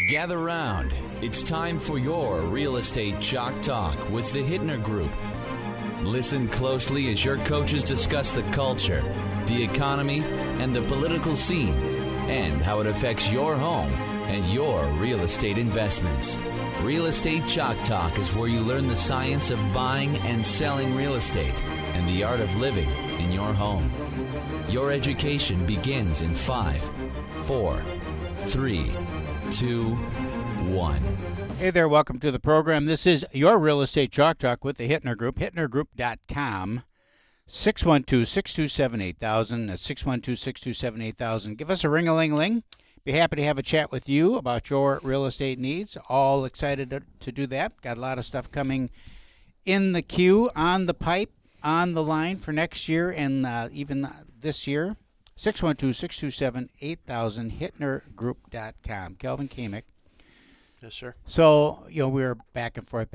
Gather round. It's time for your Real Estate Chalk Talk with the Hittner Group. Listen closely as your coaches discuss the culture, the economy, and the political scene, and how it affects your home and your real estate investments. Real Estate Chalk Talk is where you learn the science of buying and selling real estate and the art of living in your home. Your education begins in 5, 4, 3, 2, 1. Hey there, welcome to the program. This is your Real Estate Chalk Talk with the Hittner Group, hittnergroup.com, 612-627-8000. That's 612-627-8000. Give us a ring-a-ling-ling. Be happy to have a chat with you about your real estate needs. All excited to do that. Got a lot of stuff coming in the queue, on the pipe, on the line for next year and even this year. 612-627-8000, hittnergroup.com. Kelvin Kamick. Yes, sir. So, we were back and forth.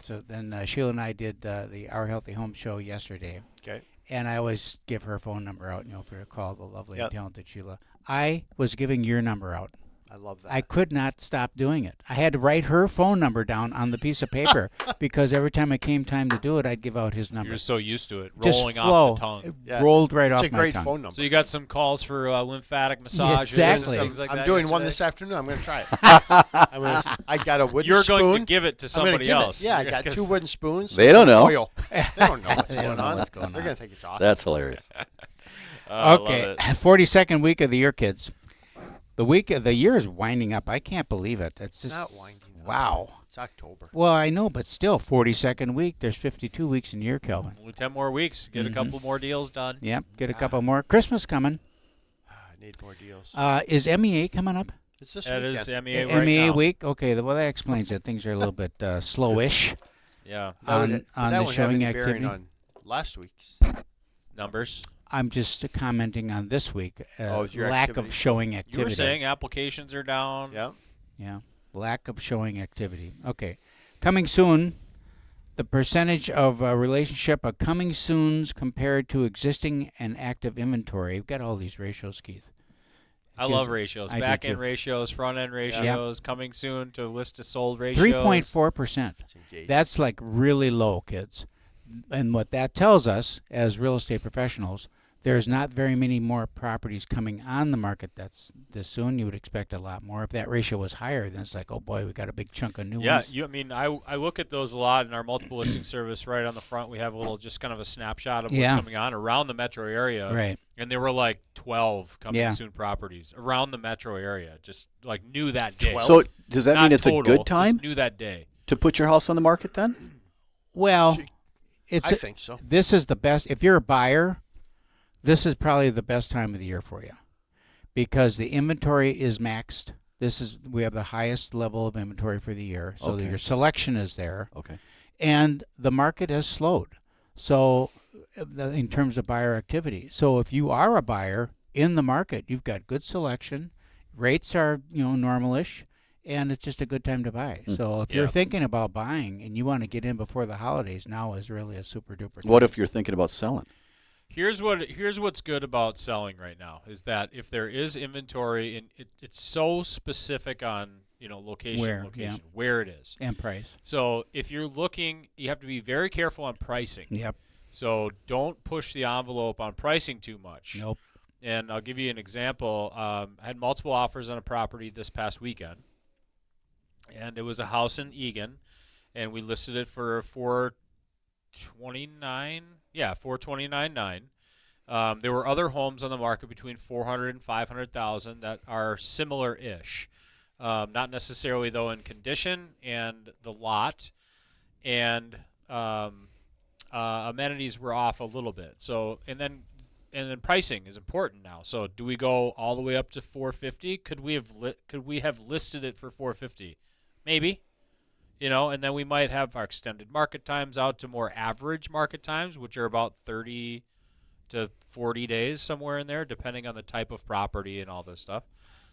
So then Sheila and I did the Our Healthy Home show yesterday. Okay. And I always give her phone number out, if you recall, the lovely and Yep. talented Sheila. I was giving your number out. I love that. I could not stop doing it. I had to write her phone number down on the piece of paper because every time it came time to do it, I'd give out his number. You're so used to it, Just rolling flow. off the tongue. It Yeah. rolled right off my It's a great tongue. phone number. So you got some calls for lymphatic massages Exactly. and things like that. I'm doing one yesterday? this afternoon. I'm going to try it. I got a wooden You're spoon. going to give it to I'm gonna somebody give else. it. Yeah, I got 2 wooden spoons. They don't know. Oil. They don't know what's They going don't know on. what's going They're on. going to think it's awesome. That's hilarious. I love Okay, it. 42nd week of the year, kids. The week of the year is winding up. I can't believe it. It's just not winding up. Wow. It's October. Well, I know, but still, 42nd week. There's 52 weeks in a year, Kelvin. Only 10 more weeks. Get a couple more deals done. Yep, get a couple more. Christmas coming. I need more deals. Is MEA coming up? It's this That weekend. is MEA right MEA now. week. Okay, well that explains it. Things are a little bit slowish Yeah. on Did the that one have showing any bearing activity. on last week's? Numbers. I'm just commenting on this week. Your Lack activity. of showing activity. You were saying applications are down. Yeah. Yeah, lack of showing activity. Okay, coming soon. The percentage of relationship of coming soons compared to existing and active inventory. We've got all these ratios, Keith. I love ratios. I do Back end too. ratios, front end ratios, coming soon to list to sold ratios. 3.4%. It's engaged. That's like really low, kids. And what that tells us as real estate professionals, there's not very many more properties coming on the market that's this soon. You would expect a lot more. If that ratio was higher, then it's like, oh boy, we got a big chunk of new ones. I look at those a lot in our multiple listing service. Right on the front, we have a little, just kind of a snapshot of what's coming on around the metro area. Right. And there were like 12 coming Yeah. soon properties around the metro area. Just like new that day. So does that Not mean it's total, a good just time New that day. to put your house on the market then? Well, I think so. This is the best. If you're a buyer, this is probably the best time of the year for you because the inventory is maxed. We have the highest level of inventory for the year, so that your selection is there. Okay. And the market has slowed. So in terms of buyer activity. So if you are a buyer in the market, you've got good selection. Rates are, normal-ish, and it's just a good time to buy. So if you're thinking about buying and you want to get in before the holidays, now is really a super-duper time. What if you're thinking about selling? Here's what's good about selling right now is that if there is inventory and it's so specific on location, where it is And price. So if you're looking, you have to be very careful on pricing. Yep. So don't push the envelope on pricing too much. Nope. And I'll give you an example. I had multiple offers on a property this past weekend, and it was a house in Eagan, and we listed it for $429,900. Yeah, $429,900. There were other homes on the market between $400,000 and $500,000 that are similar-ish, not necessarily though in condition and the lot, and amenities were off a little bit. So and then pricing is important now. So do we go all the way up to $450,000? Could we have listed it for $450,000? Maybe. And then we might have our extended market times out to more average market times, which are about 30 to 40 days, somewhere in there, depending on the type of property and all this stuff.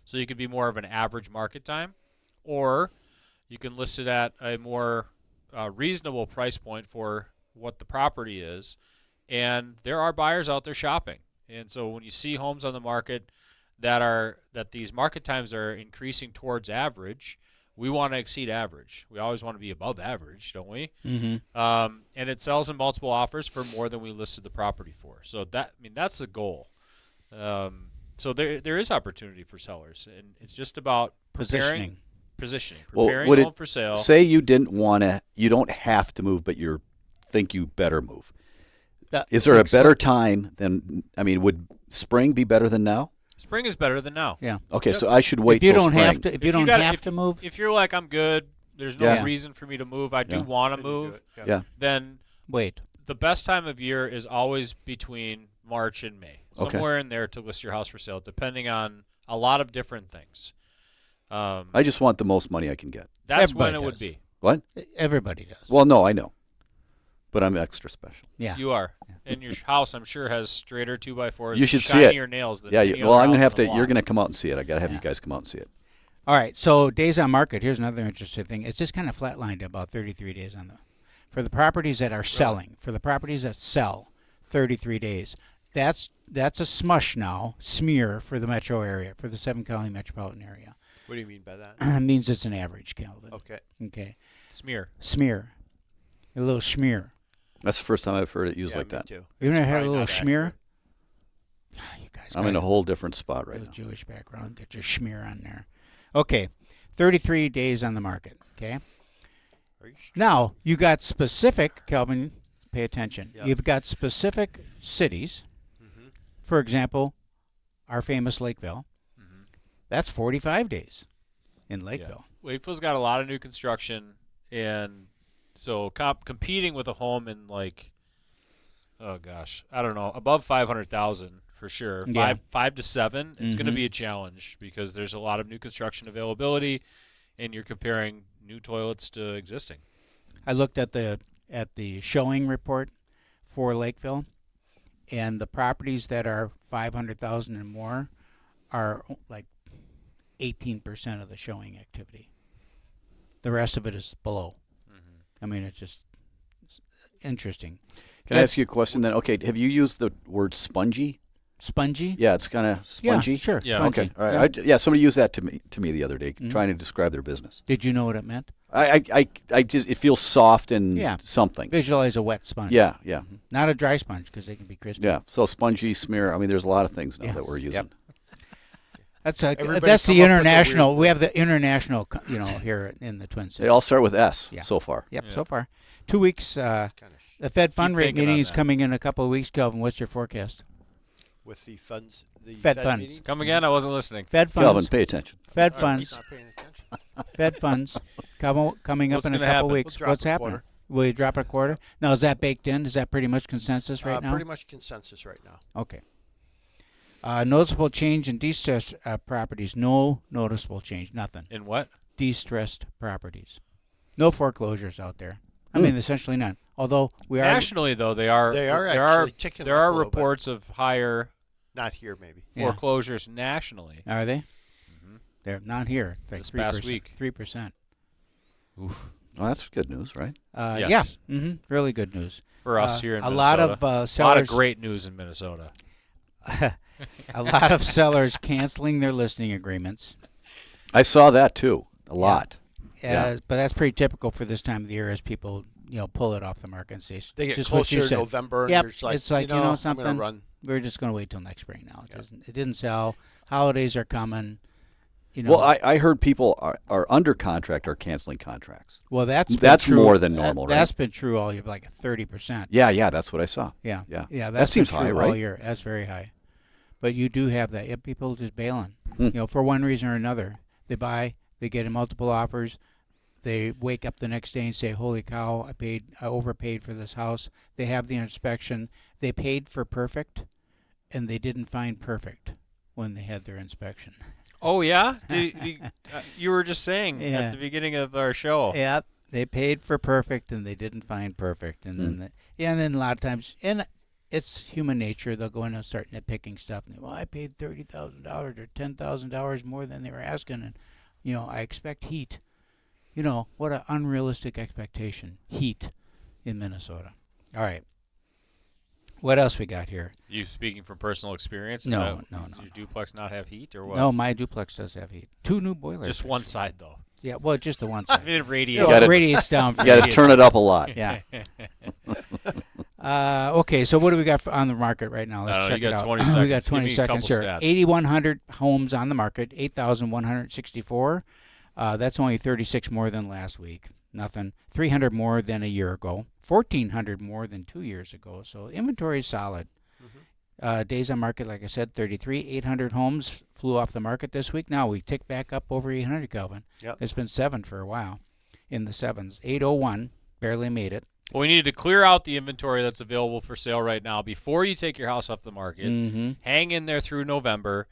So you could be more of an average market time, or you can list it at a more reasonable price point for what the property is. And there are buyers out there shopping. And so when you see homes on the market that these market times are increasing towards average, we want to exceed average. We always want to be above average, don't we? Mm-hmm. And it sells in multiple offers for more than we listed the property for. So that's the goal. So there is opportunity for sellers, and it's just about Positioning. Preparing would home it for sale. say you didn't want to? You don't have to move, but you think you better move. Is there a better time than? I mean, would spring be better than now? Spring is better than now. Yeah. Okay, so I should wait If you till don't spring. have to, if you don't have to move, If you're like, I'm good, there's no Yeah. reason for me to move. I do Yeah. want to Then you do move. it. Yeah. Then wait. the best time of year is always between March and May. Okay. Somewhere in there to list your house for sale, depending on a lot of different things. I just want the most money I can get. That's when Everybody it would does. be. What? Everybody does. Well, no, I know, but I'm extra special. Yeah. You are. And your house, I'm sure, has straighter 2x4s. You should see shinier it. nails than Yeah. any Well, other I'm gonna house have on to. the You're lot. gonna come out and see it. I gotta have you guys come out and see it. All right. So days on market. Here's another interesting thing. It's just kind of flatlined at about 33 days for the properties that are selling. For the properties that sell, 33 days. That's a smear for the metro area, for the 7-county metropolitan area. What do you mean by that? It means it's an average, Calvin. Okay. Okay. Smear. Smear. A little smear. That's the first time I've heard it used Yeah, like me that. too. You ever It's had a probably little not smear? You guys I'm in a whole different spot right now. Jewish background. Get your schmear on there. Okay. 33 days on the market. Okay. Are you sure? Now, you got specific, Kelvin, pay attention. Yep. You've got specific cities. Mm-hmm. For example, our famous Lakeville. Mhm. That's 45 days in Lakeville. Wakefield's got a lot of new construction, and so competing with a home in like, oh gosh, I don't know, above 500,000 for sure. Yeah. Five to seven, it's going to Mhm. be a challenge because there's a lot of new construction availability, and you're comparing new toilets to existing. I looked at the showing report for Lakeville, and the properties that are 500,000 and more are like 18% of the showing activity. The rest of it is below. I mean, it's just interesting. Can I ask you a question then? Okay, have you used the word spongy? Spongy? Yeah, it's kind of spongy. Yeah, sure. Yeah. Spongy. Okay, all right. Yeah. Somebody used that to me the other day, Mhm. trying to describe their business. Did you know what it meant? I just it feels soft and Yeah. something. Visualize a wet sponge. Yeah, yeah, Not a dry sponge because they can be crispy. yeah. So spongy, smear. I mean, there's a lot of things now Yeah. that we're using. Everybody That's come the up with a international. weird We have the international, here in the Twin Cities. They all start with S Yeah. so far. Yep, Yeah. so far. 2 weeks. Kind of The Fed fund rate thinking on meeting is that. coming in a couple of weeks, Kelvin. What's your forecast? with the funds. The Fed funds. meeting? Come again? I wasn't listening. Fed funds. Calvin, pay attention. Fed He's funds. not paying attention. Fed funds coming up What's in a gonna couple happen? weeks. We'll drop What's a happening? quarter. Will you drop a quarter? Now, is that baked in? Is that pretty much consensus right now? Pretty much consensus right now. Okay. Noticeable change in distressed properties. No noticeable change. Nothing. In what? Distressed properties. No foreclosures out there. I mean, essentially none. Although we are. Nationally, though, they are. They are there actually ticking There up are a little bit. reports of higher Not here, maybe. Yeah. foreclosures nationally. Are they? They're not here. Like This 3%, past week. 3%. Well, that's good news, right? Yes. Yeah. Really good news. For us here in a Minnesota. lot of a lot of sellers. great news in Minnesota. A lot of sellers canceling their listing agreements. I saw that too. A lot. Yeah. But that's pretty typical for this time of the year as people, pull it off the market and say, They get just what you closer to said. November, and Yep, there's like, it's like, something. I'm gonna run. We're just going to wait till next spring now. Yep. It didn't sell. Holidays are coming. Well, I heard people are under contract are canceling contracts. Well, that's That's been true. more than normal, right? That's been true all year, like 30%. Yeah, that's what I saw. Yeah, Yeah. yeah. That That's seems been high, true all right? year. That's very high. But you do have that. Yeah, people just bailing. Hmm. For one reason or another. They buy. They get multiple offers. They wake up the next day and say, "Holy cow! I overpaid for this house." They have the inspection. They paid for perfect, and they didn't find perfect when they had their inspection. Oh, yeah? You were just saying Yeah. at the beginning of our show. Yeah, they paid for perfect and they didn't find perfect, and then and then a lot of times, and it's human nature. They'll go in and start nitpicking stuff. And I paid $30,000 or $10,000 more than they were asking, and I expect heat. What an unrealistic expectation. Heat in Minnesota. All right. What else we got here? You speaking from personal experience? Is No. Does your duplex not have heat or what? No, my duplex does have heat. 2 new boilers. Just one side though. Yeah, well, just the one side. It radiates. It radiates down. You got to turn it up a lot. Yeah. Okay, so what do we got on the market right now? Let's check you it got out. 20 We seconds. got 20 Give me a seconds couple here. stats. 8,100 homes on the market, 8,164. That's only 36 more than last week. Nothing. 300 more than a year ago. 1,400 more than 2 years ago. So inventory is solid. Days on market, like I said, 33. 800 homes flew off the market this week. Now we tick back up over 800, Kelvin. Yep. It's been 7 for a while, in the 7s. 801, barely made it. Well, we needed to clear out the inventory that's available for sale right now before you take your house off the market. Mm-hmm. Hang in there through November,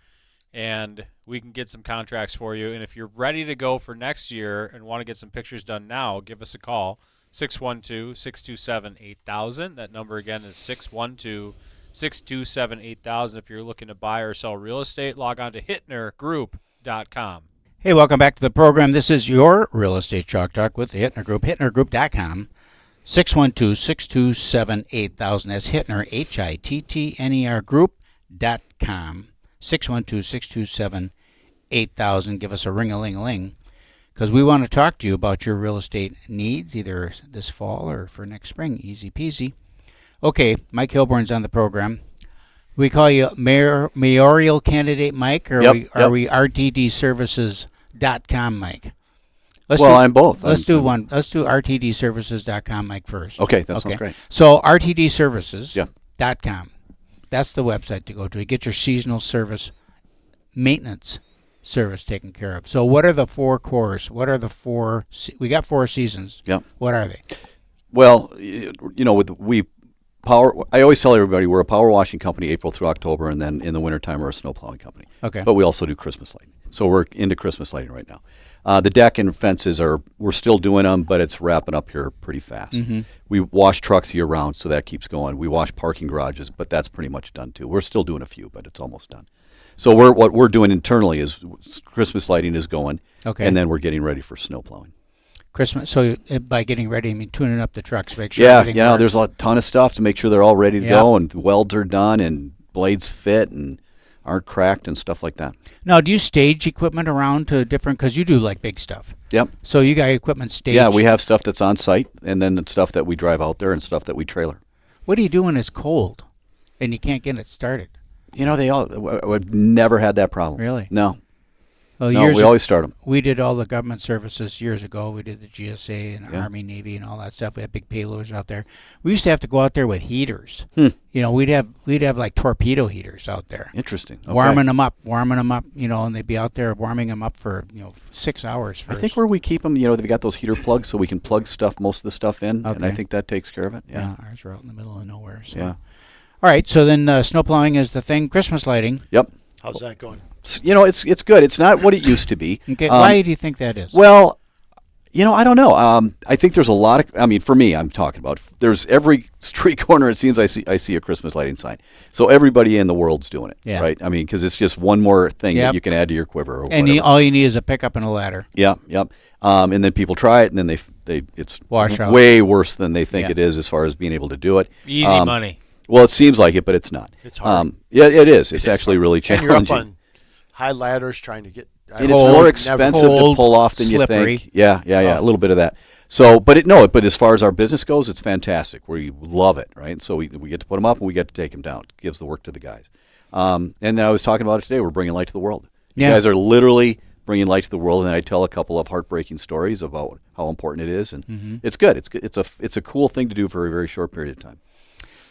and we can get some contracts for you. And if you're ready to go for next year and want to get some pictures done now, give us a call, 612-627-8000. That number again is 612-627-8000. If you're looking to buy or sell real estate, log on to hittnergroup.com. Hey, welcome back to the program. This is your Real Estate Chalk Talk with the Hittner Group, hittnergroup.com. 612-627-8000. That's Hittner, Hittner group.com. 612-627-8000. Give us a ring-a-ling-a-ling because we want to talk to you about your real estate needs either this fall or for next spring. Easy peasy. Okay, Mike Hilborn's on the program. We call you mayoral candidate Mike, or are we RTDservices.com Mike? I'm both. Let's do RTDservices.com, Mike, first. Okay, that sounds great. So RTDservices.com. That's the website to go to. You get your seasonal service, maintenance service taken care of. So what are the 4 cores? What are the 4? We got 4 seasons. Yeah. What are they? Well, I always tell everybody we're a power washing company April through October, and then in the wintertime we're a snow plowing company. Okay. But we also do Christmas lighting. So we're into Christmas lighting right now. The deck and fences we're still doing them, but it's wrapping up here pretty fast. Mm-hmm. We wash trucks year round, so that keeps going. We wash parking garages, but that's pretty much done too. We're still doing a few, but it's almost done. So what we're doing internally is Christmas lighting is going, okay, and then we're getting ready for snow plowing. Christmas. So by getting ready, I mean tuning up the trucks, make sure. Yeah, everything works. there's a ton of stuff to make sure they're all ready to go, and welds are done, and blades fit and aren't cracked and stuff like that. Now, do you stage equipment around to different? Because you do like big stuff. Yep. So you got equipment staged. Yeah, we have stuff that's on site, and then stuff that we drive out there, and stuff that we trailer. What do you do when it's cold, and you can't get it started? We've never had that problem. Really? No. Well, No, we always start them. We did all the government services years ago. We did the GSA and Yeah. Army, Navy, and all that stuff. We had big payloads out there. We used to have to go out there with heaters. Hmm. We'd have like torpedo heaters out there, Interesting. Okay. warming them up. And they'd be out there warming them up for 6 hours. I think where we keep them, they've got those heater plugs, so we can plug most of the stuff in, and I Okay. think that takes care of it. Yeah. Ours are out in the middle of nowhere. So. Yeah. All right, so then snow plowing is the thing. Christmas lighting. Yep. How's that going? It's good. It's not what it used to be. Okay, why do you think that is? Well, I don't know. I think there's a lot of. For me, I'm talking about. There's every street corner. It seems I see a Christmas lighting sign. So everybody in the world's doing it, Yeah. right? Because it's just one more thing Yep. that you can add to your quiver. Or And whatever. all you need is a pickup and a ladder. Yeah, yep. And then people try it, and then it's Wash out. way worse than they think Yeah. it is as far as being able to do it. Easy money. Well, it seems like it, but it's not. It's hard. Yeah, it is. It's actually really And challenging. you're up on high ladders trying to get. And it's Cold, more never expensive cold, to pull off than slippery. you think. Yeah, Oh. a little bit of that. So, but as far as our business goes, it's fantastic. We love it, right? So we get to put them up and we get to take them down. It gives the work to the guys. And I was talking about it today. We're bringing light to the world. Yeah. You guys are literally bringing light to the world, and then I tell a couple of heartbreaking stories about how important it is, and it's good. It's a cool thing to do for a very short period of time.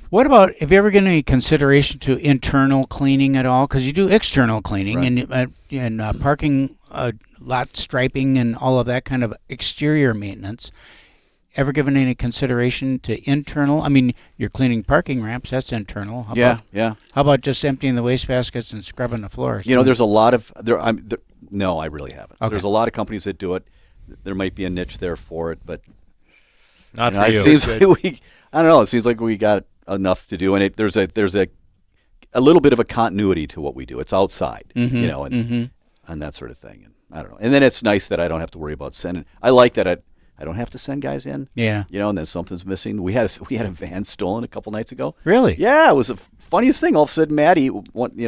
What about, have you ever given any consideration to internal cleaning at all? Because you do external cleaning and parking lot striping and all of that kind of exterior maintenance. Ever given any consideration to internal? You're cleaning parking ramps. That's internal. How about just emptying the waste baskets and scrubbing the floors? There's a lot of no, I really haven't. Okay. There's a lot of companies that do it. There might be a niche there for it, but Not for it you. seems like I don't know. It seems like we got enough to do, and there's a little bit of a continuity to what we do. It's outside, and that sort of thing. And I don't know. And then it's nice that I don't have to worry about sending. I like that I don't have to send guys in. Yeah. And then something's missing. We had a van stolen a couple nights ago. Really? Yeah, it was the funniest thing. All of a sudden, Maddie,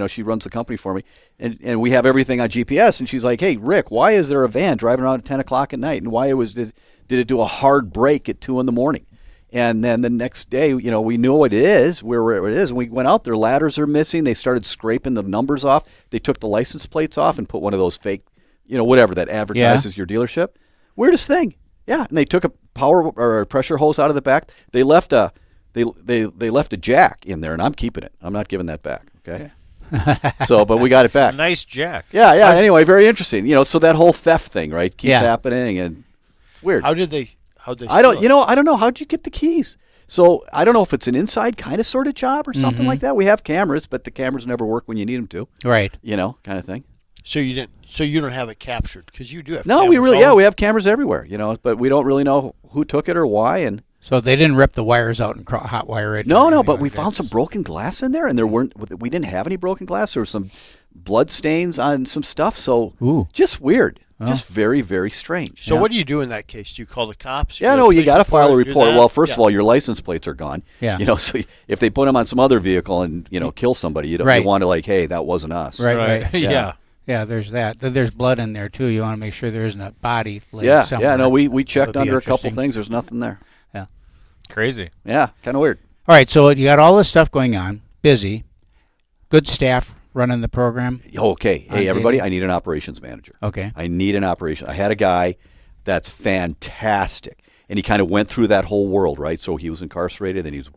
she runs the company for me, and we have everything on GPS. And she's like, "Hey, Rick, why is there a van driving around at 10 o'clock at night? And why did it do a hard break at 2 a.m?" And then the next day, we knew what it is, where it is, and we went out there. Ladders are missing. They started scraping the numbers off. They took the license plates off and put one of those fake, whatever that advertises your dealership. Weirdest thing. Yeah, and they took a power or a pressure hose out of the back. They left a jack in there, and I'm keeping it. I'm not giving that back. Okay. But we got it back. Nice jack. Yeah. Anyway, very interesting. So that whole theft thing, right, keeps happening, and it's weird. How did they? I don't know. How'd you get the keys? So I don't know if it's an inside kind of sort of job or something like that. We have cameras, but the cameras never work when you need them to. Right. Kind of thing. So you didn't. So you don't have it captured because you do have. No, cameras we have cameras everywhere. But we don't really know who took it or why. And so they didn't rip the wires out and hot wire it. No, but we found some broken glass in there, and we didn't have any broken glass. There were some blood stains on some stuff. So just weird. Just very, very strange. So what do you do in that case? Do you call the cops? Yeah, no, you got to file a report. Well, first of all, your license plates are gone. Yeah. So if they put them on some other vehicle and kill somebody, you want to hey, that wasn't us. Right. Yeah. Yeah, there's that. There's blood in there too. You want to make sure there isn't a body laying somewhere. Yeah. No, we checked under a couple things. There's nothing there. Yeah. Crazy. Yeah, kind of weird. All right, so you got all this stuff going on. Busy. Good staff running the program. Okay. Hey, everybody, I need an operations manager. Okay. I need an operation. I had a guy that's fantastic, and he kind of went through that whole world, right? So he was incarcerated, and he was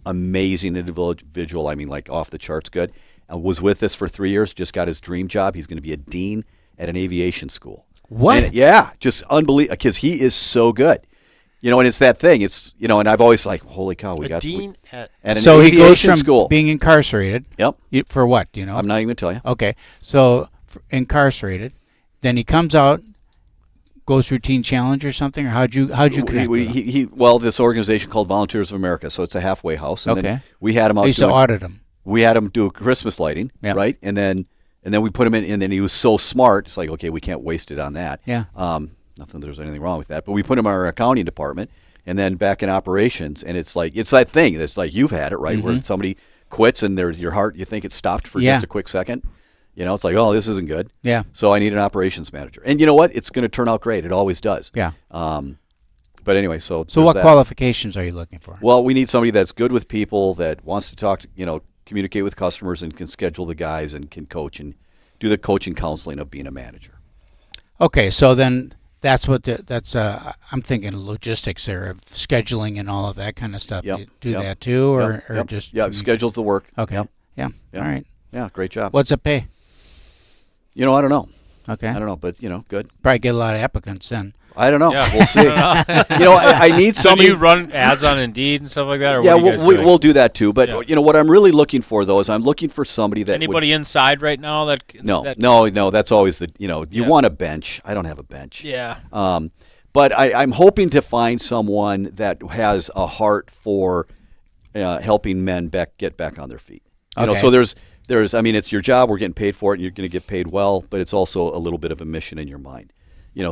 amazing individual. I mean, like off the charts good. Was with us for 3 years, just got his dream job. He's going to be a dean at an aviation school. What? And, yeah, just unbelievable, because he is so good. And it's that thing. It's, and I've always holy cow, we got dean at an so aviation he goes from school. being incarcerated. Yep. For what, do you know? I'm not even going to tell you. Okay, so incarcerated, then he comes out, goes through Teen Challenge or something, or how'd you connect with him? Well, this organization called Volunteers of America, so it's a halfway house. And then we had him out. I used to audit him. We had him do Christmas lighting, right? And then we put him in, and then he was so smart. It's like, okay, we can't waste it on that. Yeah. Not that there's anything wrong with that, but we put him in our accounting department, and then back in operations, and it's that thing. It's like you've had it, right? Where somebody quits, and there's your heart. You think it stopped for just a quick second. It's like, oh, this isn't good. Yeah. So I need an operations manager, and you know what? It's going to turn out great. It always does. Yeah. But anyway, so what qualifications are you looking for? Well, we need somebody that's good with people, that wants to talk, communicate with customers, and can schedule the guys, and can coach and do the coaching counseling of being a manager. Okay, so then that's what I'm thinking logistics there of scheduling and all of that kind of stuff. Yep. You do that too, or just schedules the work. Okay. Yep. Yeah. Yep. All right. Yeah, great job. What's it pay? I don't know. Okay. I don't know, but good. Probably get a lot of applicants then. I don't know. Yeah. We'll see. I need So do somebody. you run ads on Indeed and stuff like that? Or Yeah, what do you guys do? we'll do that too. But what I'm really looking for though is I'm looking for somebody that Anybody inside right now that No. That's always the you want a bench. I don't have a bench. Yeah. But I'm hoping to find someone that has a heart for helping men get back on their feet. So there's it's your job. We're getting paid for it, and you're going to get paid well. But it's also a little bit of a mission in your mind.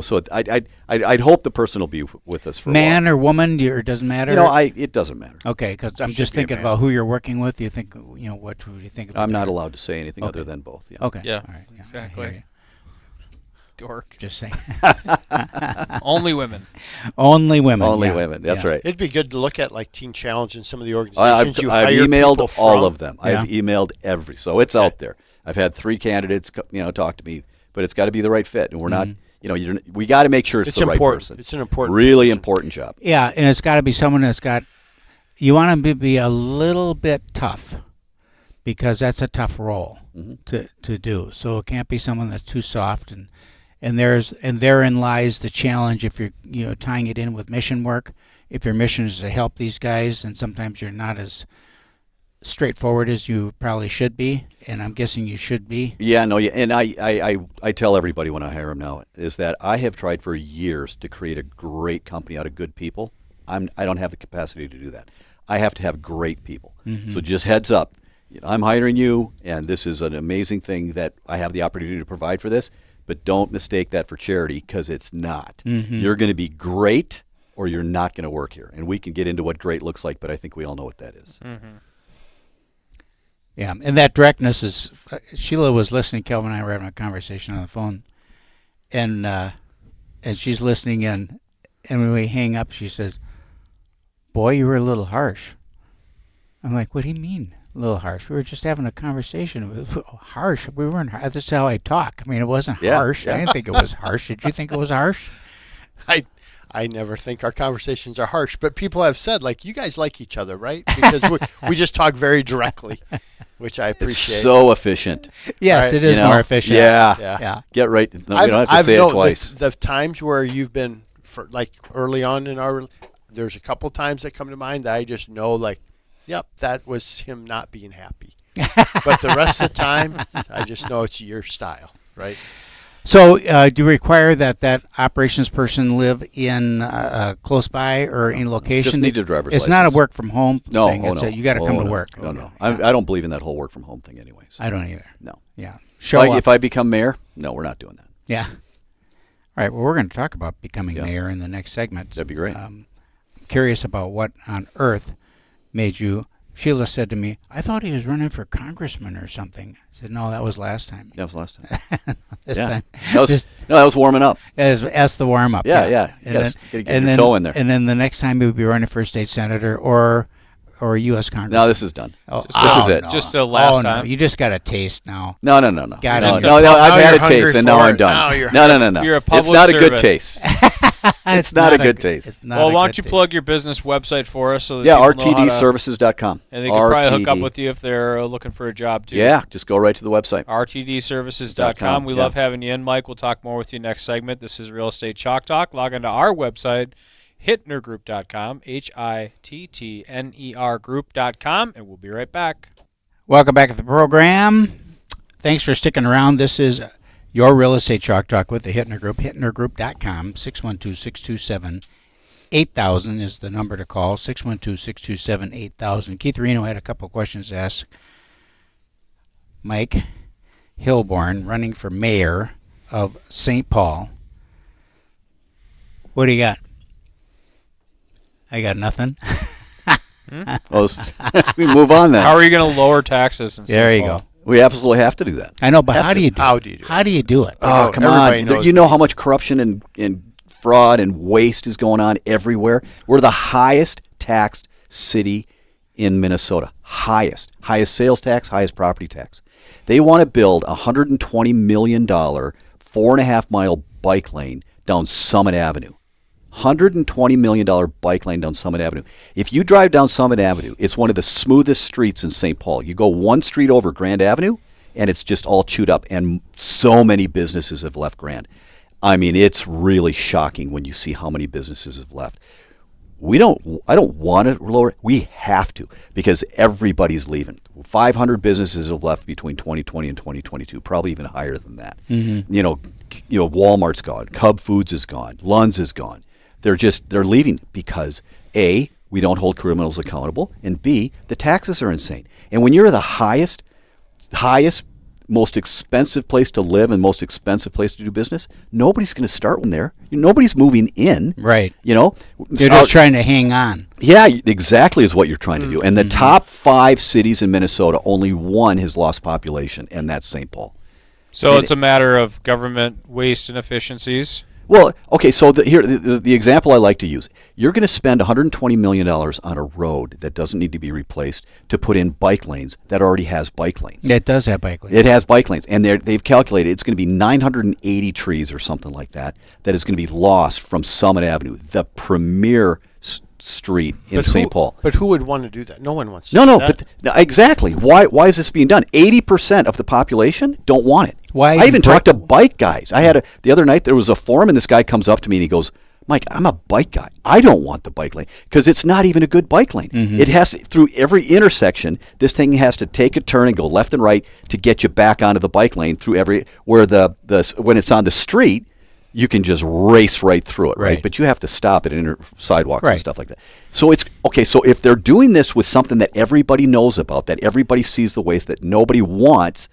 So I'd hope the person will be with us for a while. Man or woman, or it doesn't matter. It doesn't matter. Okay, because I'm just thinking about who you're working with. You think, what would you think about? I'm not allowed to say anything other than both. Yeah. Okay. Yeah. All right. Yeah, Exactly. Dork. Just saying. Only women. Only women. Only yeah. women. That's right. It'd be good to look at like Teen Challenge and some of the I've organizations you hire emailed people all from. of them. Yeah. I've emailed so it's out there. I've had 3 candidates, talk to me, but it's got to be the right fit, and we're not. We got to make sure it's the important. right person. It's an important, really person. important job. Yeah, and it's got to be someone that's got. You want them to be a little bit tough, because that's a tough role to do. So it can't be someone that's too soft, and therein lies the challenge. If you're tying it in with mission work, if your mission is to help these guys, and sometimes you're not as straightforward as you probably should be, and I'm guessing you should be. Yeah, no, yeah, and I tell everybody when I hire them now is that I have tried for years to create a great company out of good people. I don't have the capacity to do that. I have to have great people. So just heads up, I'm hiring you, and this is an amazing thing that I have the opportunity to provide for this. But don't mistake that for charity, because it's not. You're going to be great, or you're not going to work here. And we can get into what great looks like, but I think we all know what that is. Mm-hmm. Yeah, and that directness is. Sheila was listening. Kelvin and I were having a conversation on the phone, and she's listening in, and when we hang up, she says, "Boy, you were a little harsh." I'm like, "What do you mean, a little harsh? We were just having a conversation. It was harsh. We weren't. That's how I talk. I mean, it wasn't harsh. Yeah. I didn't think it was harsh. Did you think it was harsh?" I never think our conversations are harsh, but people have said, like, you guys like each other, right? Because we just talk very directly, which I appreciate. It's so efficient. Yes, Right. it is more efficient. Yeah. Yeah. Get right. No, you don't have to say it twice. The times where you've been, like, early on in our, there's a couple times that come to mind that I just know, like, yep, that was him not being happy. But the rest of the time, I just know it's your style, right? So, do you require that operations person live in close by or in location? Just need a driver's It's not a license. work from home No, thing. It's you got to come to work. No, no. Yeah. I don't believe in that whole work from home thing anyways. I don't either. No. Yeah. Show Like up. if I become mayor, no, we're not doing that. Yeah. All right. Well, we're going to talk about becoming Yeah. mayor in the next segment. That'd be great. I'm curious about what on earth made you. Sheila said to me, "I thought he was running for congressman or something." I said, "No, that was last time." That was last time. This Yeah. time, That was warming up. as the warm up. Yeah. And You gotta then, get your toe in there. And then the next time he would be running for state senator or a U.S. congressman. No, this is done. Oh, This is it. no. Just the last No. time. You just got a taste now. No. Got it. No, Just no, now I've had you're a taste hungry and now for I'm it. done. Now you're No. You're a It's public not a servant. good taste. It's not a good taste. It's not Well, a why good don't you taste. plug your business website for us? So that Yeah, people know how to- rtdservices.com. And they can probably hook up RTD. with you if they're looking for a job, too. Yeah, just go right to the website. rtdservices.com. We yeah. love having you in, Mike. We'll talk more with you next segment. This is Real Estate Chalk Talk. Log into our website, hittnergroup.com, HITTNER group.com, and we'll be right back. Welcome back to the program. Thanks for sticking around. This is your Real Estate Chalk Talk with the Hittner Group, hittnergroup.com. 612-627-8000 is the number to call, 612-627-8000. Keith Reno had a couple questions to ask Mike Hilborn, running for mayor of St. Paul. What do you got? I got nothing. We move on then. How are you going to lower taxes? In There St. you Paul? go. We absolutely have to do that. I know, but how to. do you do How it? do you do it? How do you do it? Oh, know, come everybody on. knows You know how much corruption and fraud and waste is going on everywhere? We're the highest taxed city in Minnesota. Highest sales tax, highest property tax. They want to build a $120 million 4.5-mile bike lane down Summit Avenue. $120 million bike lane down Summit Avenue. If you drive down Summit Avenue, it's one of the smoothest streets in St. Paul. You go one street over Grand Avenue, and it's just all chewed up, and so many businesses have left Grand. I mean, it's really shocking when you see how many businesses have left. I don't want to lower it. We have to, because everybody's leaving. 500 businesses have left between 2020 and 2022, probably even higher than that. Mm-hmm. You know, Walmart's gone, Cub Foods is gone, Lund's is gone. They're leaving because A, we don't hold criminals accountable, and B, the taxes are insane. And when you're the highest, most expensive place to live and most expensive place to do business, nobody's going to start in there. Nobody's moving in. Right. You know, You're just trying to hang on. Yeah, exactly is what you're trying to do. And the top 5 cities in Minnesota, only one has lost population, and that's St. Paul. So it's a matter of government waste and efficiencies. Well, okay, so the example I like to use, you're going to spend $120 million on a road that doesn't need to be replaced to put in bike lanes that already has bike lanes. It does have bike lanes. It has bike lanes, and they've calculated it's going to be 980 trees or something like that is going to be lost from Summit Avenue, the premier street in St. Paul. But who would want to do that? No one wants to No, do that. but exactly. Why is this being done? 80% of the population don't want it. Why I even break- talked to bike guys. The other night there was a forum, and this guy comes up to me and he goes, "Mike, I'm a bike guy. I don't want the bike lane because it's not even a good bike lane. Mm-hmm. It has to, through every intersection, this thing has to take a turn and go left and right to get you back onto the bike lane through when it's on the street." You can just race right through it, right? Right. But you have to stop at sidewalks Right. and stuff like that. So it's okay. So if they're doing this with something that everybody knows about, that everybody sees the waste that nobody wants,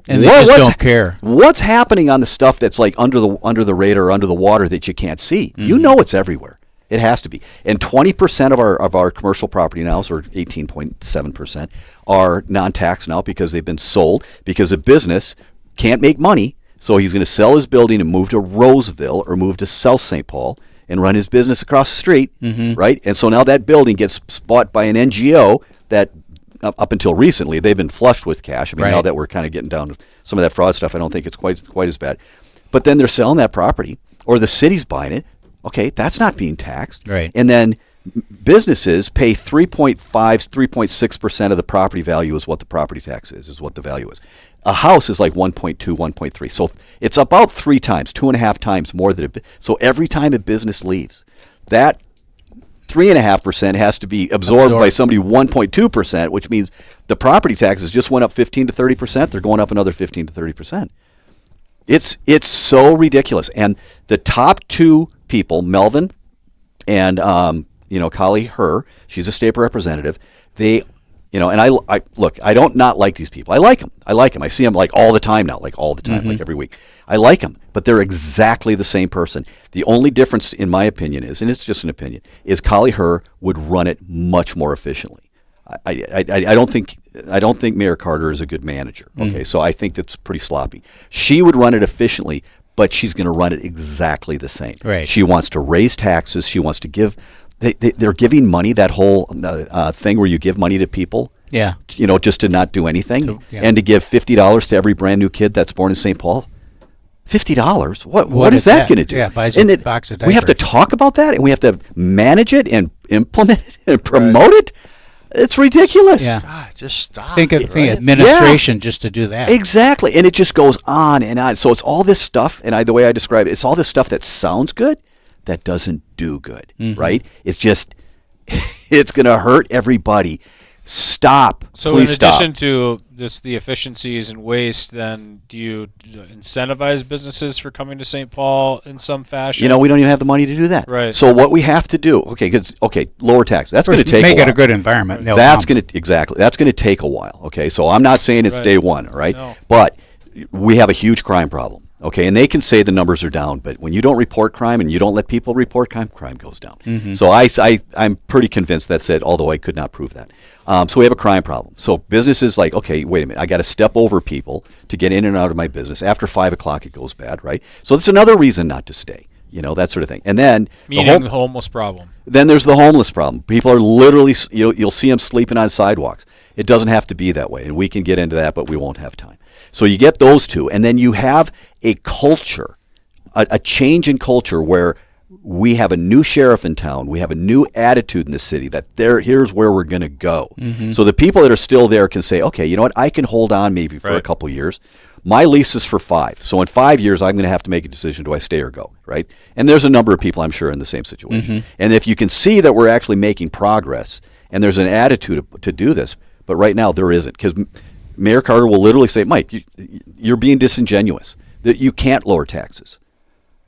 And they just don't care. What's happening on the stuff that's like under the radar or under the water that you can't see? You know it's everywhere. It has to be. And 20% of our commercial property now, or 18.7%, are non-tax now because they've been sold, because a business can't make money, so he's going to sell his building and move to Roseville or move to South St. Paul and run his business across the street, right? And so now that building gets bought by an NGO that, up until recently, they've been flushed with cash. I mean, now that we're kind of getting down to some of that fraud stuff, I don't think it's quite as bad. But then they're selling that property, or the city's buying it. Okay, that's not being taxed. Right. And then businesses pay 3.5, 3.6% of the property value is what the property tax is what the value is. A house is like 1.2, 1.3. So it's about 3 times, 2.5 times more than so every time a business leaves, that 3.5% has to be absorbed by somebody 1.2%, which means the property taxes just went up 15 to 30%. They're going up another 15 to 30%. It's so ridiculous. And the top 2 people, Melvin and Kali Herr, she's a state representative. They, and I look, I don't not like these people. I like them. I see them like all the time now, like every week. I like them, but they're exactly the same person. The only difference, in my opinion, is, and it's just an opinion, is Kali Herr would run it much more efficiently. I don't think Mayor Carter is a good manager. Okay, so I think that's pretty sloppy. She would run it efficiently, but she's going to run it exactly the same. Right. She wants to raise taxes. She wants to give. They're giving money, that whole thing where you give money to people. Yeah. Just to not do anything, and to give $50 to every brand new kid that's born in St. Paul. $50? What is that going to do? Yeah, buys a box of diapers. We have to talk about that, and we have to manage it and implement it and promote it. It's ridiculous. Yeah. God, just stop. Think administration just to do that. Exactly. And it just goes on and on. So it's all this stuff, and the way I describe it, it's all this stuff that sounds good that doesn't do good, right? It's just, it's going to hurt everybody. Stop. So Please in addition stop. to the efficiencies and waste, then do you incentivize businesses for coming to St. Paul in some fashion? We don't even have the money to do that. Right. So what we have to do, lower tax. That's going to take make a while. it a good environment. That's going to take a while. Okay, so I'm not saying it's day one, all right? No. But we have a huge crime problem. Okay, and they can say the numbers are down, but when you don't report crime and you don't let people report crime goes down. So I'm pretty convinced that's it, although I could not prove that. So we have a crime problem. So businesses like, okay, wait a minute, I got to step over people to get in and out of my business. After 5 o'clock, it goes bad, right? So that's another reason not to stay, that sort of thing. And then the homeless problem. Then there's the homeless problem. People are literally, you'll see them sleeping on sidewalks. It doesn't have to be that way, and we can get into that, but we won't have time. So you get those two, and then you have a culture, a change in culture where we have a new sheriff in town. We have a new attitude in the city that here's where we're going to go. So the people that are still there can say, okay, you know what, I can hold on maybe for a couple years. My lease is for 5. So in 5 years, I'm going to have to make a decision, do I stay or go, right? And there's a number of people, I'm sure, in the same situation. And if you can see that we're actually making progress and there's an attitude to do this, but right now there isn't, because Mayor Carter will literally say, Mike, you're being disingenuous, that you can't lower taxes.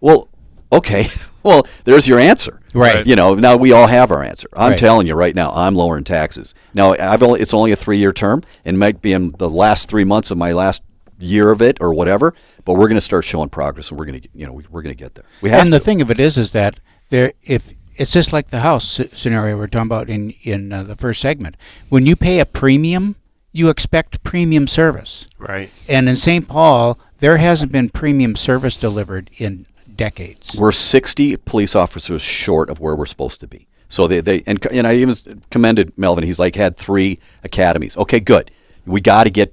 Well, okay. Well, there's your answer. Right. Now we all have our answer. I'm Right. telling you right now, I'm lowering taxes. Now, it's only a 3-year term, and might be in the last 3 months of my last year of it or whatever, but we're going to start showing progress, and we're going to get there. We have And to. the thing of it is that if it's just like the house scenario we're talking about in the first segment. When you pay a premium, you expect premium service. Right. And in St. Paul, there hasn't been premium service delivered in decades. We're 60 police officers short of where we're supposed to be. So they and I even commended Melvin. He's had 3 academies. Okay, good. We got to get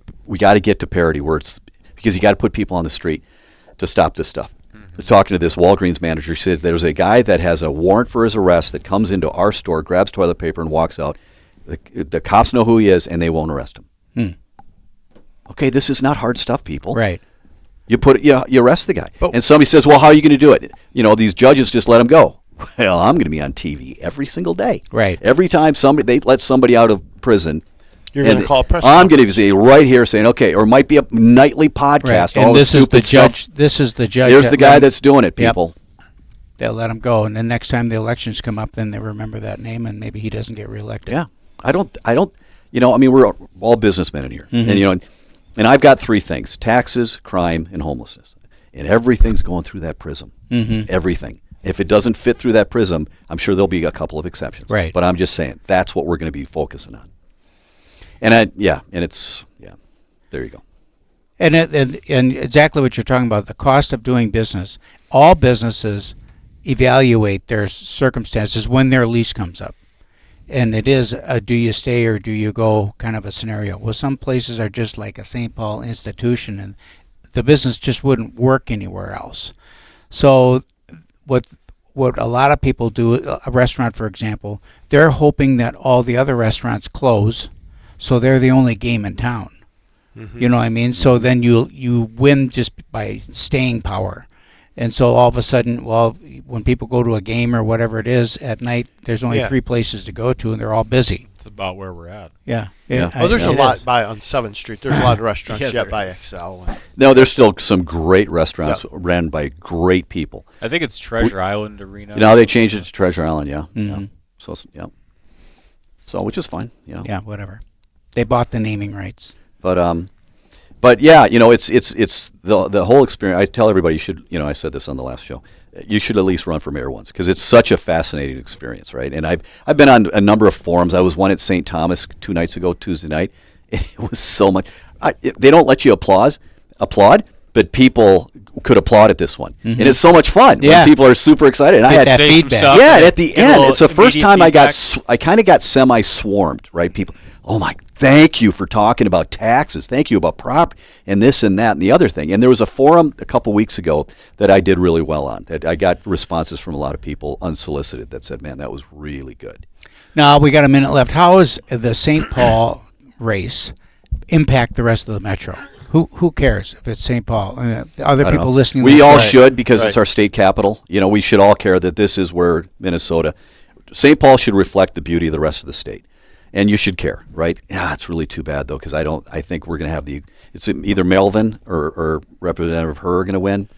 to parity where it's, because you got to put people on the street to stop this stuff. Talking to this Walgreens manager, she said there's a guy that has a warrant for his arrest that comes into our store, grabs toilet paper, and walks out. The cops know who he is, and they won't arrest him. Okay, this is not hard stuff, people. Right. You arrest the guy, and somebody says, "Well, how are you going to do it?" These judges just let him go. Well, I'm going to be on TV every single day. Right. Every time they let somebody out of prison, You're going to call a press I'm going to conference. be right here saying, "Okay," or it might be a nightly podcast. Right. All And this this is the stupid stuff. judge. This is the judge. Here's that the guy let him- that's doing it, Yep. people. They'll let him go, and then next time the elections come up, then they remember that name, and maybe he doesn't get reelected. Yeah, I don't. We're all businessmen in here, and I've got 3 things: taxes, crime, and homelessness, and everything's going through that prism. Everything. If it doesn't fit through that prism, I'm sure there'll be a couple of exceptions. Right. But I'm just saying that's what we're going to be focusing on. And there you go. And exactly what you're talking about, the cost of doing business. All businesses evaluate their circumstances when their lease comes up. And it is a do you stay or do you go kind of a scenario. Well, some places are just like a St. Paul institution, and the business just wouldn't work anywhere else. So what a lot of people do, a restaurant, for example, they're hoping that all the other restaurants close, so they're the only game in town. You know what I mean? So then you win just by staying power. And so all of a sudden, well, when people go to a game or whatever it is at night, there's only 3 places to go to, and they're all busy. It's about where we're at. Yeah. Well, there's a lot on 7th Street. There's a lot of restaurants yet by Excel. No, there's still some great restaurants ran by great people. I think it's Treasure Island Arena. Now they changed it to Treasure Island, yeah. Mm-hmm. Yeah. So, which is fine, Yeah, whatever. They bought the naming rights. But yeah, it's the whole experience. I tell everybody you should, I said this on the last show. You should at least run for mayor once because it's such a fascinating experience, right? And I've been on a number of forums. I was one at St. Thomas 2 nights ago, Tuesday night. It was so much. They don't let you applaud, but people could applaud at this one, and it's so much fun when people are super excited. And I had that feedback. Yeah, and at the end, it's the first time I kind of got semi-swarmed, right? People, oh my, thank you for talking about taxes. Thank you about property and this and that and the other thing. And there was a forum a couple weeks ago that I did really well on. That I got responses from a lot of people unsolicited that said, "Man, that was really good." Now we got a minute left. How is the St. Paul race impact the rest of the metro? Who cares if it's St. Paul? Other people listening. We all should because it's our state capital. We should all care that this is where Minnesota. St. Paul should reflect the beauty of the rest of the state. And you should care, right? Yeah, it's really too bad though, because I think we're going to have it's either Melvin or Representative Herr are going to win,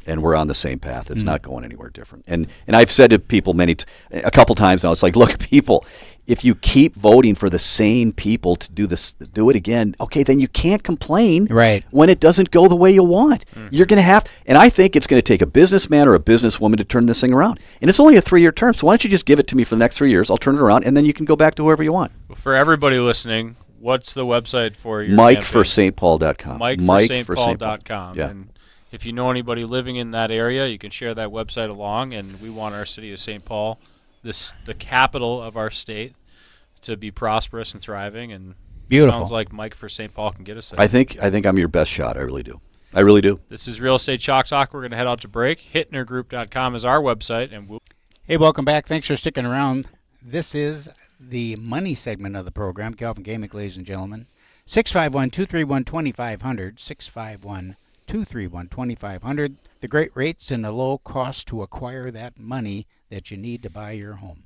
and we're on the same path. It's not going anywhere different. And I've said to people a couple times now, it's like, look, people, if you keep voting for the same people to do it again, okay, then you can't complain when it doesn't go the way you want. You're going to have, and I think it's going to take a businessman or a businesswoman to turn this thing around. And it's only a 3-year term, so why don't you just give it to me for the next 3 years? I'll turn it around, and then you can go back to whoever you want. For everybody listening, what's the website for your MikeForStPaul.com. MikeForStPaul.com. Yeah. And if you know anybody living in that area, you can share that website along. And we want our city of St. Paul, the capital of our state, to be prosperous and thriving. And beautiful. Sounds like Mike for St. Paul can get us there. I think I'm your best shot. I really do. I really do. This is Real Estate Chalk Talk. We're going to head out to break. HittnerGroup.com is our website. And hey, welcome back. Thanks for sticking around. This is the money segment of the program. Calvin Gamick, ladies and gentlemen. 651-231-2500. 651-231-2500. The great rates and the low cost to acquire that money that you need to buy your home.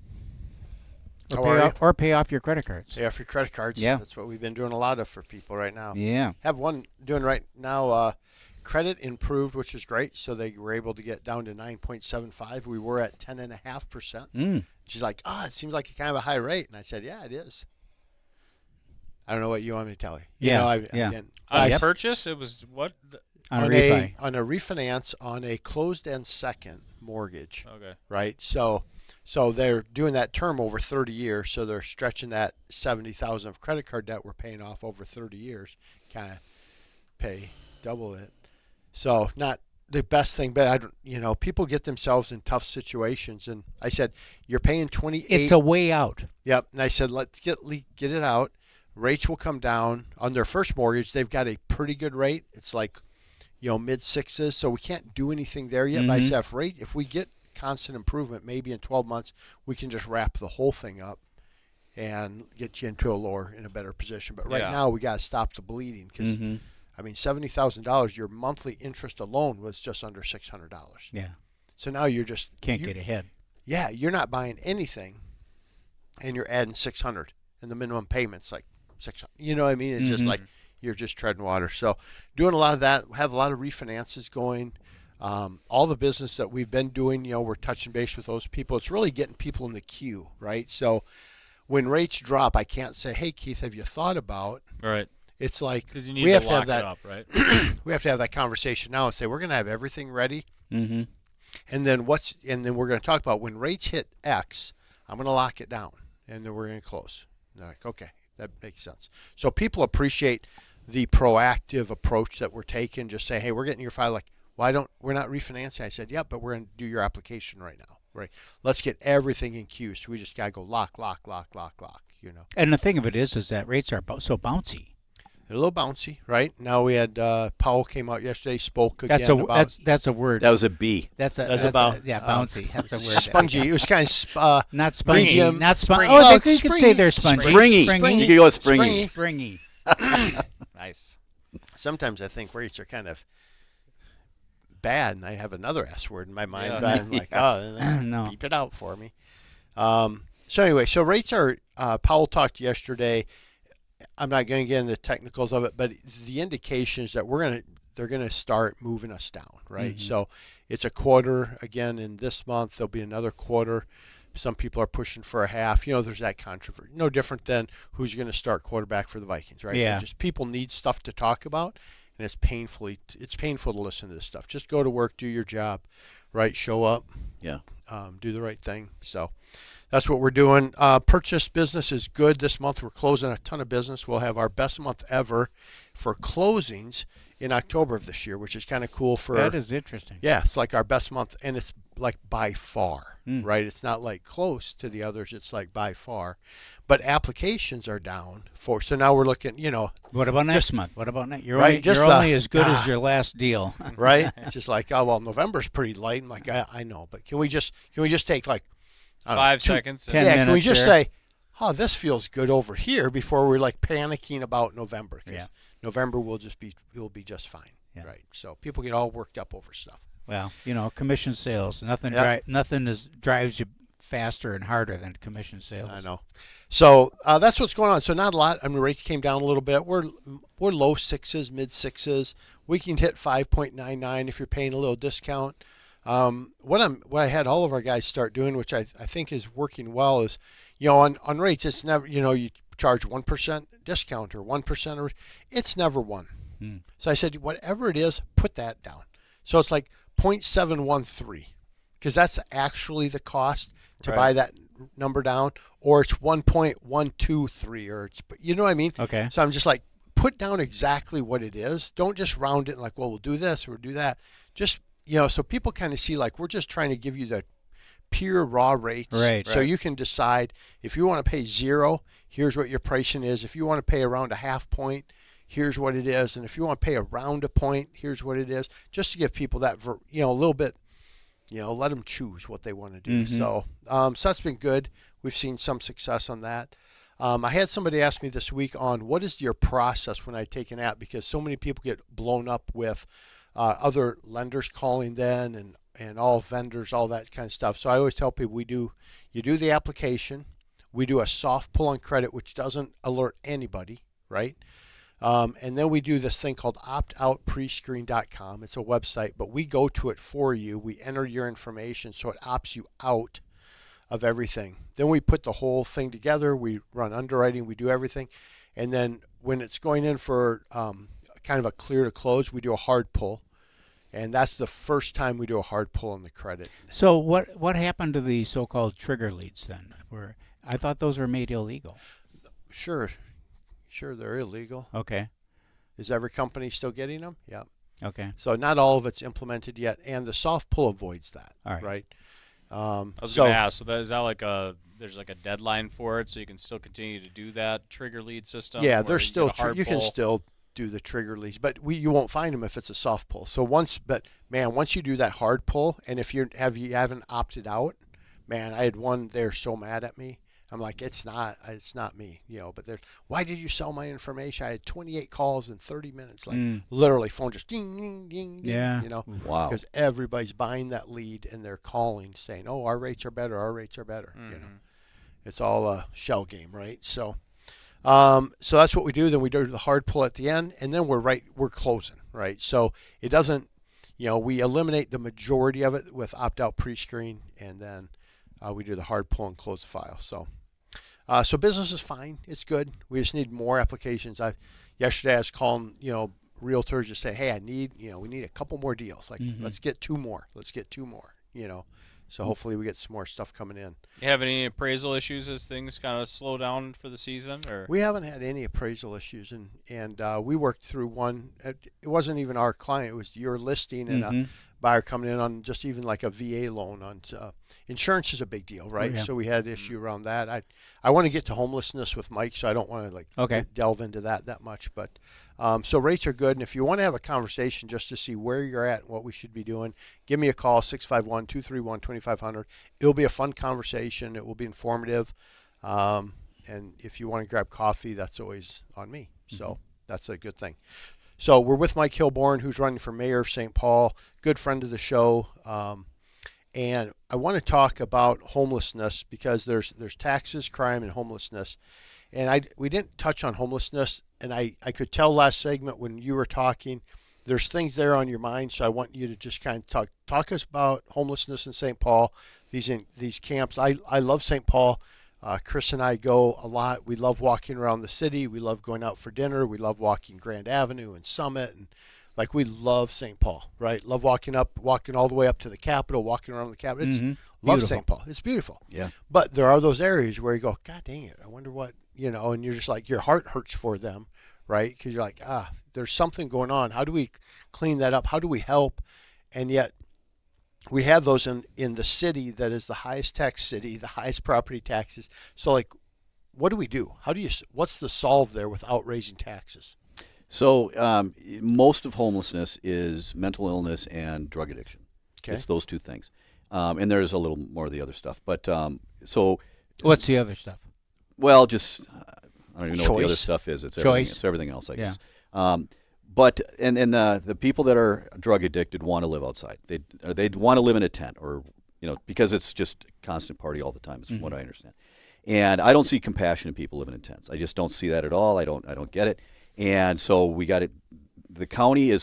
Or pay off your credit cards. Pay off your credit cards. Yeah. That's what we've been doing a lot of for people right now. Yeah. Have one doing right now. Credit improved, which is great. So they were able to get down to 9.75. We were at 10.5%. She's like, it seems like a kind of a high rate. And I said, yeah, it is. I don't know what you want me to tell you. I purchase, it was what? On a refi. On a refinance on a closed-end second mortgage. Okay. Right? So they're doing that term over 30 years. So they're stretching that $70,000 of credit card debt we're paying off over 30 years. Kind of pay double it. So not the best thing, but people get themselves in tough situations. And I said, you're paying 28. It's a way out. Yep. And I said, let's get it out. Rates will come down on their first mortgage. They've got a pretty good rate. It's like, mid sixes. So we can't do anything there yet. But I said, if we get constant improvement, maybe in 12 months, we can just wrap the whole thing up and get you into a better position. But right now we got to stop the bleeding because, $70,000, your monthly interest alone was just under $600. Yeah. So now you're just can't get ahead. Yeah, you're not buying anything, and you're adding $600, and the minimum payment's like $600. You know what I mean? It's just like you're just treading water. So doing a lot of that. Have a lot of refinances going. All the business that we've been doing, we're touching base with those people. It's really getting people in the queue, right? So when rates drop, I can't say, hey, Keith, have you thought about? Right. It's like we have to have that up, right? We have to have that conversation now and say we're going to have everything ready. And then we're going to talk about when rates hit X, I'm going to lock it down, and then we're going to close. And they're like, okay, that makes sense. So people appreciate the proactive approach that we're taking. Just say, hey, we're getting your file. Like, we're not refinancing? I said, yeah, but we're going to do your application right now. Right. Let's get everything in queue. So we just got to go lock. And the thing of it is that rates are so bouncy. They're a little bouncy, right? Now we had Powell came out yesterday, spoke again about. That's a word. That was a B. That's about bouncy. That's a word. Spongy. It was kind of not spongy. medium, Not spongy. springy. Oh, I Oh, think you could say they're spongy. Springy. Springy. You could go with springy. Springy. Nice. Sometimes I think rates are kind of bad, and I have another S word in my mind. Yeah. But I'm like, oh, No. beep it out for me. So anyway, rates are. Powell talked yesterday. I'm not going to get into the technicals of it, but the indications that they're going to start moving us down, right? Mm-hmm. So it's a quarter again in this month. There'll be another quarter. Some people are pushing for a half. There's that controversy. No different than who's going to start quarterback for the Vikings, right? Yeah. Just people need stuff to talk about, and it's painful to listen to this stuff. Just go to work, do your job, right? Show up, Yeah. do the right thing. So that's what we're doing. Purchase business is good this month. We're closing a ton of business. We'll have our best month ever for closings in October of this year, which is kind of cool. That is interesting. Yeah, it's like our best month, and it's like by far, right? It's not like close to the others. It's like by far. But applications are down so now we're looking, What about next month? What about next? You're Right, only, you're only as good as your last deal. right? It's just like, oh, well, November's pretty light. I'm like, I know, but can we just take like, I don't know, 5 seconds. 10 yeah, can we minutes just here. say, oh, this feels good over here before we're like panicking about November? Because Yeah. November will be just fine, Yeah. right? So people get all worked up over stuff. Well, commission sales. Nothing drives you faster and harder than commission sales. I know. So that's what's going on. So not a lot. I mean, rates came down a little bit. We're low sixes, mid sixes. We can hit 5.99 if you're paying a little discount. What I had all of our guys start doing, which I think is working well, is on rates it's never you charge 1% discount or 1% or it's never one. So I said whatever it is, put that down. So it's like 0.713 because that's actually the cost to buy that number down, or it's 1.123 or it's you know what I mean? Okay. So I'm just like put down exactly what it is. Don't just round it like, well, we'll do this or we'll do that. Just so people kind of see like we're just trying to give you the pure raw rates. Right. So you can decide if you want to pay 0, here's what your pricing is. If you want to pay around a half point, here's what it is. And if you want to pay around a point, here's what it is. Just to give people that, a little bit, let them choose what they want to do. Mm-hmm. So that's been good. We've seen some success on that. I had somebody ask me this week on what is your process when I take an app, because so many people get blown up with other lenders calling then and all vendors, all that kind of stuff. So I always tell people you do the application. We do a soft pull on credit, which doesn't alert anybody, right? And then we do this thing called optoutprescreen.com. It's a website, but we go to it for you. We enter your information so it opts you out of everything. Then we put the whole thing together. We run underwriting. We do everything. And then when it's going in for kind of a clear to close, we do a hard pull. And that's the first time we do a hard pull on the credit. So what happened to the so-called trigger leads then? Where I thought those were made illegal. Sure, they're illegal. Okay. Is every company still getting them? Yeah. Okay. So not all of it's implemented yet, and the soft pull avoids that. All right. I was going to ask, so is that like there's like a deadline for it, so you can still continue to do that trigger lead system? Yeah, where there's still you can pull? still do the trigger leads, but you won't find them if it's a soft pull. So once you do that hard pull, and if you haven't opted out, man, I had one there so mad at me. I'm like, it's not me, but they're, why did you sell my information? I had 28 calls in 30 minutes, like literally phone just ding, ding, ding, ding, Yeah. Wow. because everybody's buying that lead and they're calling saying, oh, our rates are better. It's all a shell game, right? So that's what we do. Then we do the hard pull at the end, and then we're closing, right? So it doesn't, we eliminate the majority of it with opt-out pre-screen, and then we do the hard pull and close the file. So business is fine. It's good. We just need more applications. Yesterday I was calling, realtors to say, hey, we need a couple more deals. Like, let's get two more. So hopefully we get some more stuff coming in. You have any appraisal issues as things kind of slow down for the season, or? We haven't had any appraisal issues, and we worked through one. It wasn't even our client; it was your listing and a buyer coming in on just even like a VA loan on insurance is a big deal, right? Yeah. So we had an issue around that. I want to get to homelessness with Mike, so I don't want to delve into that much. But so rates are good, and if you want to have a conversation just to see where you're at and what we should be doing, give me a call 651-231-2500. It'll be a fun conversation. It will be informative. And if you want to grab coffee, that's always on me. So that's a good thing. So we're with Mike Hilborn, who's running for mayor of St. Paul, good friend of the show. And I want to talk about homelessness because there's taxes, crime, and homelessness. And we didn't touch on homelessness. And I could tell last segment when you were talking, there's things there on your mind. So I want you to just kind of talk us about homelessness in St. Paul, these camps. I love St. Paul. Chris and I go a lot. We love walking around the city. We love going out for dinner. We love walking Grand Avenue and Summit. And we love St. Paul, right? Love walking all the way up to the Capitol, walking around the Capitol. Love St. Paul. It's beautiful. Yeah. But there are those areas where you go, God dang it. I wonder what, and you're just like, your heart hurts for them, right? Because you're like, there's something going on. How do we clean that up? How do we help? And yet, we have those in the city that is the highest tax city, the highest property taxes. So, what do we do? What's the solve there without raising taxes? So, most of homelessness is mental illness and drug addiction. Okay. It's those two things. And there's a little more of the other stuff. But so. What's the other stuff? Well, just, I don't even know what the Choice. other stuff is. It's everything else, I guess. But and the people that are drug addicted want to live outside. They want to live in a tent, or because it's just constant party all the time. Is from what I understand. And I don't see compassion in people living in tents. I just don't see that at all. I don't get it. And so we got it. The county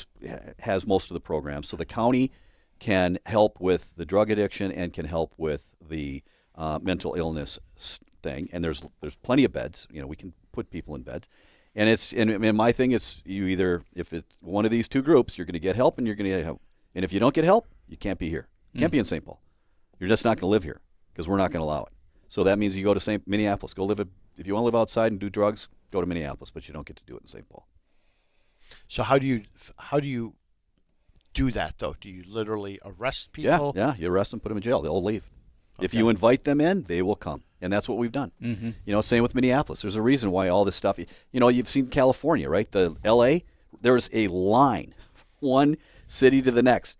has most of the programs, so the county can help with the drug addiction and can help with the mental illness thing. And there's plenty of beds. We can put people in beds. And my thing is, you either, if it's one of these two groups, you're going to get help and you're going to get help. And if you don't get help, you can't be here. You can't be in St. Paul. You're just not going to live here because we're not going to allow it. So that means you go to Minneapolis. If you want to live outside and do drugs, go to Minneapolis, but you don't get to do it in St. Paul. So how do you do that though? Do you literally arrest people? Yeah. You arrest them, put them in jail. They'll leave. Okay. If you invite them in, they will come. And that's what we've done. Same with Minneapolis. There's a reason why all this stuff, you've seen California, right? The LA, there's a line, one city to the next.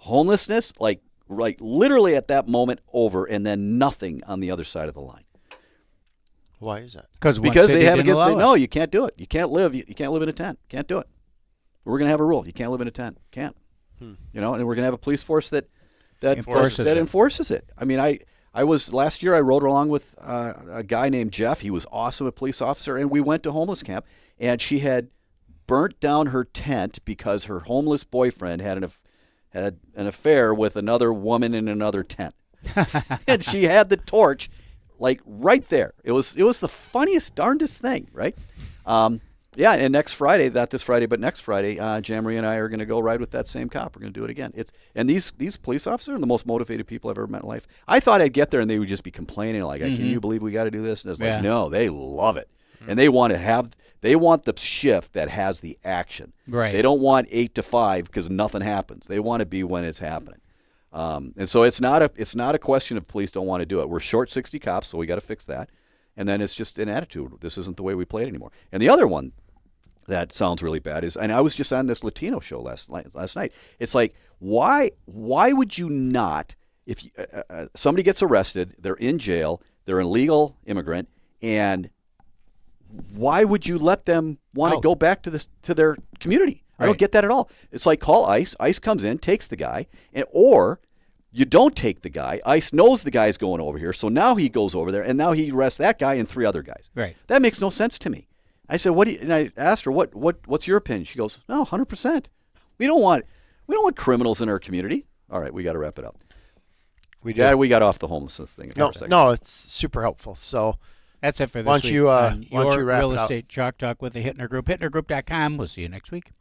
Homelessness, like literally at that moment over, and then nothing on the other side of the line. Why is that? Because they have against it. No, you can't do it. You can't live in a tent. Can't do it. We're going to have a rule. You can't live in a tent. Can't. And we're going to have a police force that enforces it. I mean, last year I rode along with a guy named Jeff. He was awesome, a police officer, and we went to homeless camp, and she had burnt down her tent because her homeless boyfriend had an affair with another woman in another tent. And she had the torch right there. It was the funniest, darndest thing, right? And next Friday, not this Friday, but next Friday, Jamrie and I are going to go ride with that same cop. We're going to do it again. And these police officers are the most motivated people I've ever met in life. I thought I'd get there and they would just be complaining can you believe we got to do this? And it's no, they love it. And they want the shift that has the action. Right. They don't want 8 to 5 because nothing happens. They want to be when it's happening. And so it's not a question of police don't want to do it. We're short 60 cops, so we got to fix that. And then it's just an attitude. This isn't the way we play it anymore. And the other one that sounds really bad is, and I was just on this Latino show last night. It's like, why would you not, if somebody gets arrested, they're in jail, they're an illegal immigrant, and why would you let them want to go back to their community? Right. I don't get that at all. It's like, call ICE. ICE comes in, takes the guy, or you don't take the guy. ICE knows the guy's going over here, so now he goes over there, and now he arrests that guy and 3 other guys. Right. That makes no sense to me. I said, and I asked her, what's your opinion? She goes, no, 100%. We don't want criminals in our community. All right, we got to wrap it up. We got off the homelessness thing. No, it's super helpful. So that's it for this week. Why don't you wrap Real Estate Chalk Talk with the Hittner Group. HittnerGroup.com. We'll see you next week.